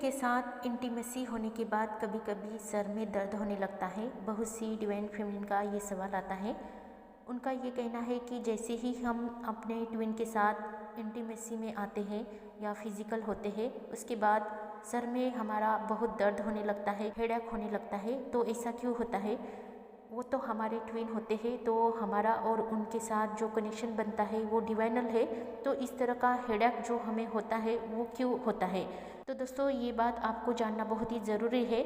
के साथ इंटीमेसी होने के बाद कभी कभी सर में दर्द होने लगता है। बहुत सी डिवाइन फेमिनिन का ये सवाल आता है। उनका ये कहना है कि जैसे ही हम अपने ट्विन के साथ इंटीमेसी में आते हैं या फिजिकल होते हैं, उसके बाद सर में हमारा बहुत दर्द होने लगता है, हेडेक होने लगता है। तो ऐसा क्यों होता है? वो तो हमारे ट्विन होते हैं, तो हमारा और उनके साथ जो कनेक्शन बनता है वो डिवाइनल है। तो इस तरह का हेडेक जो हमें होता है वो क्यों होता है? तो दोस्तों, ये बात आपको जानना बहुत ही ज़रूरी है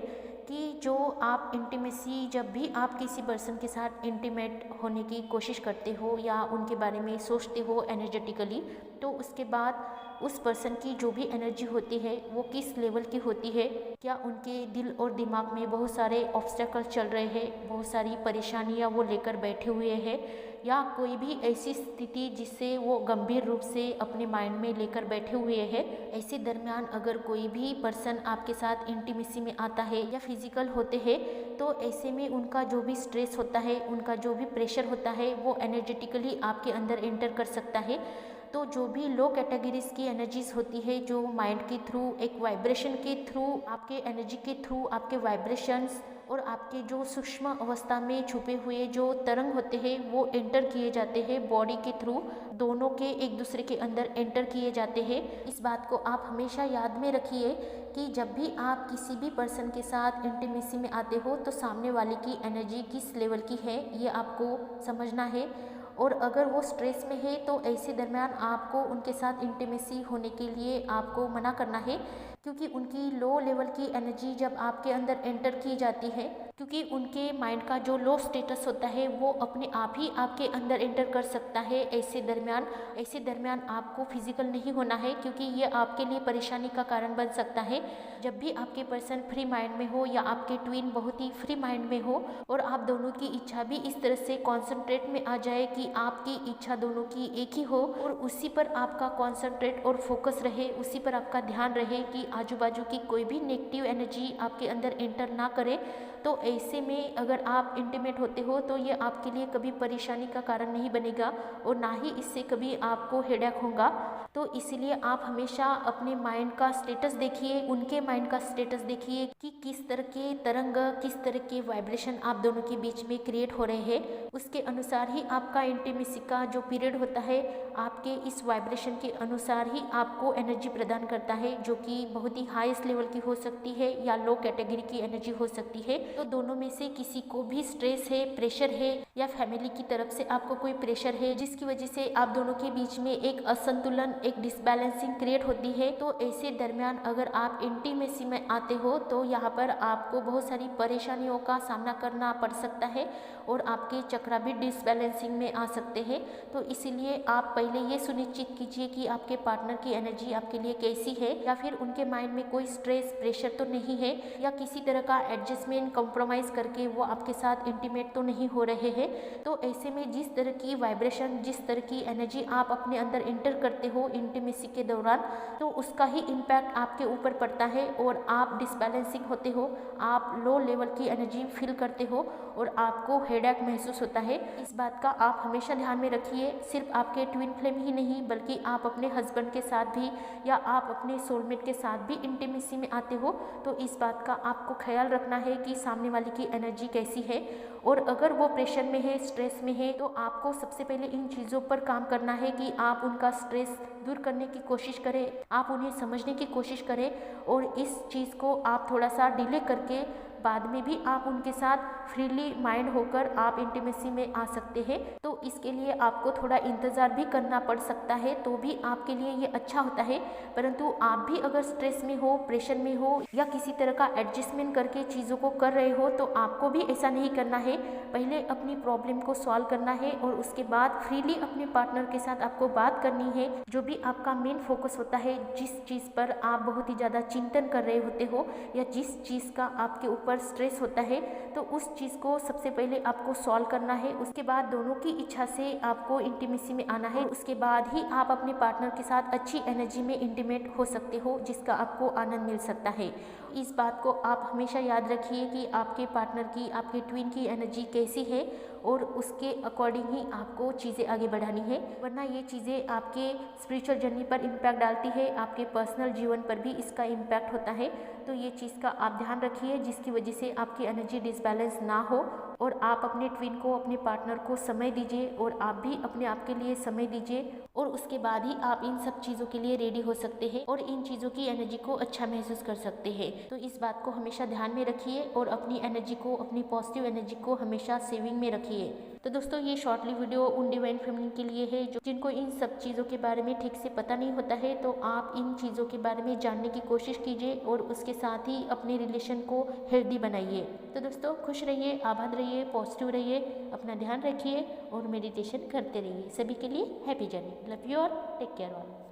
कि जो आप इंटीमेसी, जब भी आप किसी पर्सन के साथ इंटीमेट होने की कोशिश करते हो या उनके बारे में सोचते हो एनर्जेटिकली, तो उसके बाद उस पर्सन की जो भी एनर्जी होती है वो किस लेवल की होती है। क्या उनके दिल और दिमाग में बहुत सारे ऑब्स्टेकल चल रहे हैं, बहुत सारी परेशानियां वो लेकर बैठे हुए हैं, या कोई भी ऐसी स्थिति जिससे वो गंभीर रूप से अपने माइंड में लेकर बैठे हुए हैं। ऐसे दरमियान अगर कोई भी पर्सन आपके साथ इंटीमेसी में आता है या फिजिकल होते हैं, तो ऐसे में उनका जो भी स्ट्रेस होता है, उनका जो भी प्रेशर होता है, वो एनर्जेटिकली आपके अंदर एंटर कर सकता है। तो जो भी लो कैटेगरीज की एनर्जीज होती है, जो माइंड के थ्रू, एक वाइब्रेशन के थ्रू, आपके एनर्जी के थ्रू, आपके वाइब्रेशंस और आपके जो सूक्ष्म अवस्था में छुपे हुए जो तरंग होते हैं वो एंटर किए जाते हैं बॉडी के थ्रू, दोनों के एक दूसरे के अंदर एंटर किए जाते हैं। इस बात को आप हमेशा याद में रखिए कि जब भी आप किसी भी पर्सन के साथ इंटीमेसी में आते हो तो सामने वाले की एनर्जी किस लेवल की है ये आपको समझना है। और अगर वो स्ट्रेस में है तो ऐसे दरमियान आपको उनके साथ इंटीमेसी होने के लिए आपको मना करना है, क्योंकि उनकी लो लेवल की एनर्जी जब आपके अंदर एंटर की जाती है, क्योंकि उनके माइंड का जो लो स्टेटस होता है वो अपने आप ही आपके अंदर एंटर कर सकता है। ऐसे दरमियान आपको फिजिकल नहीं होना है, क्योंकि ये आपके लिए परेशानी का कारण बन सकता है। जब भी आपके पर्सन फ्री माइंड में हो या आपके ट्विन बहुत ही फ्री माइंड में हो और आप दोनों की इच्छा भी इस तरह से कॉन्सेंट्रेट में आ जाए कि आपकी इच्छा दोनों की एक ही हो और उसी पर आपका कॉन्सेंट्रेट और फोकस रहे, उसी पर आपका ध्यान रहे कि आजू बाजू की कोई भी नेगेटिव एनर्जी आपके अंदर एंटर ना करे, तो ऐसे में अगर आप इंटीमेट होते हो तो ये आपके लिए कभी परेशानी का कारण नहीं बनेगा और ना ही इससे कभी आपको हेडेक होगा। तो इसलिए आप हमेशा अपने माइंड का स्टेटस देखिए, उनके माइंड का स्टेटस देखिए कि किस तरह के तरंग, किस तरह के वाइब्रेशन आप दोनों के बीच में क्रिएट हो रहे हैं। उसके अनुसार ही आपका इंटीमेसी का जो पीरियड होता है, आपके इस वाइब्रेशन के अनुसार ही आपको एनर्जी प्रदान करता है, जो कि बहुत ही हाईएस्ट लेवल की हो सकती है या लो कैटेगरी की एनर्जी हो सकती है। तो दोनों में से किसी को भी स्ट्रेस है, प्रेशर है, या फैमिली की तरफ से आपको कोई प्रेशर है जिसकी वजह से आप दोनों के बीच में एक असंतुलन, एक डिसबैलेंसिंग क्रिएट होती है, तो ऐसे दरमियान अगर आप इंटीमेसी में आते हो तो यहाँ पर आपको बहुत सारी परेशानियों का सामना करना पड़ सकता है और आपके चक्रा भी डिसबैलेंसिंग में आ सकते हैं। तो इसीलिए आप पहले ये सुनिश्चित कीजिए कि आपके पार्टनर की एनर्जी आपके लिए कैसी है, या फिर उनके माइंड में कोई स्ट्रेस, प्रेशर तो नहीं है, या किसी तरह का एडजस्टमेंट, कॉम्प्रोमाइज़ करके वो आपके साथ इंटीमेट तो नहीं हो रहे हैं। तो ऐसे में जिस तरह की वाइब्रेशन, जिस तरह की एनर्जी आप अपने अंदर इंटर करते हो इंटीमेसी के दौरान, तो उसका ही इम्पैक्ट आपके ऊपर पड़ता है और आप डिसबैलेंसिंग होते हो, आप लो लेवल की एनर्जी फील करते हो और आपको हेडेक महसूस होता है। इस बात का आप हमेशा ध्यान में रखिए। सिर्फ आपके ट्विन फ्लेम ही नहीं, बल्कि आप अपने हस्बैंड के साथ भी या आप अपने सोलमेट के साथ भी इंटीमेसी में आते हो, तो इस बात का आपको ख्याल रखना है कि सामने वाले की एनर्जी कैसी है। और अगर वो प्रेशर में है, स्ट्रेस में है, तो आपको सबसे पहले इन चीज़ों पर काम करना है कि आप उनका स्ट्रेस दूर करने की कोशिश करें, आप उन्हें समझने की कोशिश करें, और इस चीज़ को आप थोड़ा सा डिले करके बाद में भी आप उनके साथ फ्रीली माइंड होकर आप इंटीमेसी में आ सकते हैं। तो इसके लिए आपको थोड़ा इंतज़ार भी करना पड़ सकता है, तो भी आपके लिए ये अच्छा होता है। परंतु आप भी अगर स्ट्रेस में हो, प्रेशर में हो, या किसी तरह का एडजस्टमेंट करके चीज़ों को कर रहे हो, तो आपको भी ऐसा नहीं करना है। पहले अपनी प्रॉब्लम को सॉल्व करना है और उसके बाद फ्रीली अपने पार्टनर के साथ आपको बात करनी है। जो भी आपका मेन फोकस होता है, जिस चीज़ पर आप बहुत ही ज़्यादा चिंतन कर रहे होते हो या जिस चीज़ का आपके ऊपर स्ट्रेस होता है, तो उस चीज़ को सबसे पहले आपको सॉल्व करना है। उसके बाद दोनों की इच्छा से आपको इंटीमेसी में आना है। उसके बाद ही आप अपने पार्टनर के साथ अच्छी एनर्जी में इंटीमेट हो सकते हो, जिसका आपको आनंद मिल सकता है। इस बात को आप हमेशा याद रखिए कि आपके पार्टनर की, आपके ट्विन की एनर्जी कैसी है और उसके अकॉर्डिंग ही आपको चीज़ें आगे बढ़ानी है, वरना ये चीज़ें आपके स्पिरिचुअल जर्नी पर इम्पैक्ट डालती है, आपके पर्सनल जीवन पर भी इसका इम्पैक्ट होता है। तो ये चीज़ का आप ध्यान रखिए, जिसकी वजह से आपकी एनर्जी डिसबैलेंस ना हो और आप अपने ट्विन को, अपने पार्टनर को समय दीजिए और आप भी अपने आप के लिए समय दीजिए, और उसके बाद ही आप इन सब चीज़ों के लिए रेडी हो सकते हैं और इन चीज़ों की एनर्जी को अच्छा महसूस कर सकते हैं। तो इस बात को हमेशा ध्यान में रखिए और अपनी एनर्जी को, अपनी पॉजिटिव एनर्जी को हमेशा सेविंग में रखिए। तो दोस्तों, ये शॉर्टली वीडियो उन डिवाइन फेमिनिन के लिए है जिनको इन सब चीज़ों के बारे में ठीक से पता नहीं होता है। तो आप इन चीज़ों के बारे में जानने की कोशिश कीजिए और उसके साथ ही अपने रिलेशन को हेल्दी बनाइए। तो दोस्तों, खुश रहिए, आबाद रहिए, पॉजिटिव रहिए, अपना ध्यान रखिए और मेडिटेशन करते रहिए। सभी के लिए happy journey. Love you all, take care all.